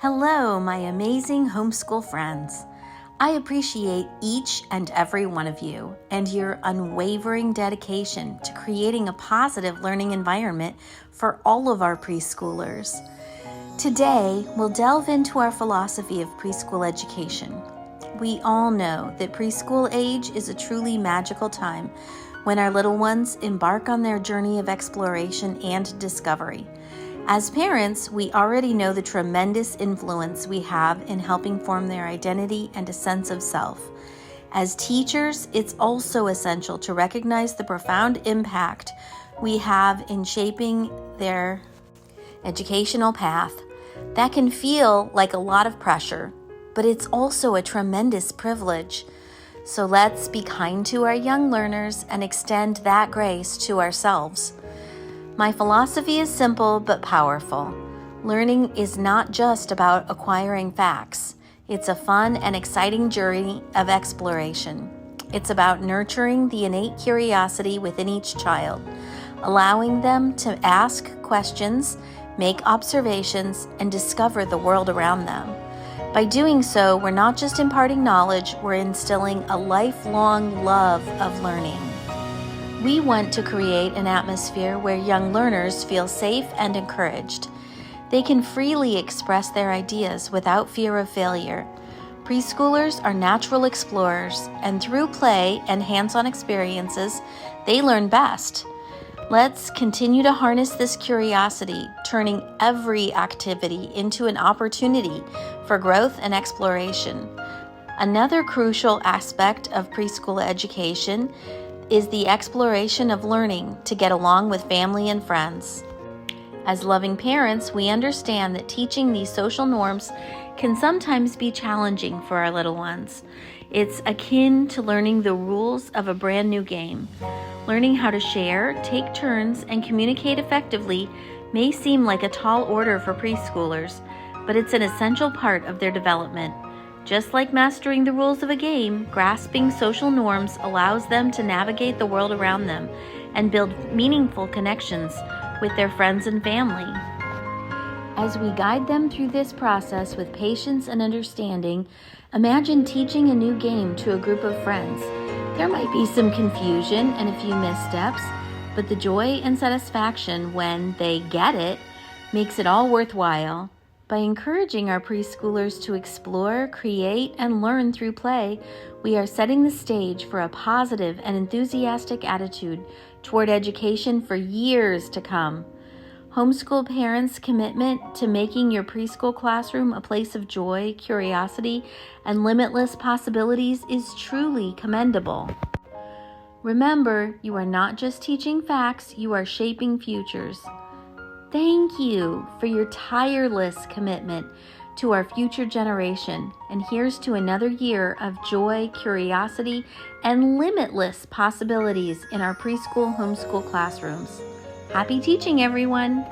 Hello, my amazing homeschool friends. I appreciate each and every one of you and your unwavering dedication to creating a positive learning environment for all of our preschoolers. Today, we'll delve into our philosophy of preschool education. We all know that preschool age is a truly magical time when our little ones embark on their journey of exploration and discovery. As parents, we already know the tremendous influence we have in helping form their identity and a sense of self. As teachers, it's also essential to recognize the profound impact we have in shaping their educational path. That can feel like a lot of pressure, but it's also a tremendous privilege. So let's be kind to our young learners and extend that grace to ourselves. My philosophy is simple but powerful. Learning is not just about acquiring facts. It's a fun and exciting journey of exploration. It's about nurturing the innate curiosity within each child, allowing them to ask questions, make observations, and discover the world around them. By doing so, we're not just imparting knowledge, we're instilling a lifelong love of learning. We want to create an atmosphere where young learners feel safe and encouraged. They can freely express their ideas without fear of failure. Preschoolers are natural explorers, and through play and hands-on experiences, they learn best. Let's continue to harness this curiosity, turning every activity into an opportunity for growth and exploration. Another crucial aspect of preschool education is the exploration of learning to get along with family and friends. As loving parents, we understand that teaching these social norms can sometimes be challenging for our little ones. It's akin to learning the rules of a brand new game. Learning how to share, take turns, and communicate effectively may seem like a tall order for preschoolers, but it's an essential part of their development. Just like mastering the rules of a game, grasping social norms allows them to navigate the world around them and build meaningful connections with their friends and family. As we guide them through this process with patience and understanding, imagine teaching a new game to a group of friends. There might be some confusion and a few missteps, but the joy and satisfaction when they get it makes it all worthwhile. By encouraging our preschoolers to explore, create, and learn through play, we are setting the stage for a positive and enthusiastic attitude toward education for years to come. Homeschool parents' commitment to making your preschool classroom a place of joy, curiosity, and limitless possibilities is truly commendable. Remember, you are not just teaching facts, you are shaping futures. Thank you for your tireless commitment to our future generation. And here's to another year of joy, curiosity, and limitless possibilities in our preschool homeschool classrooms. Happy teaching, everyone!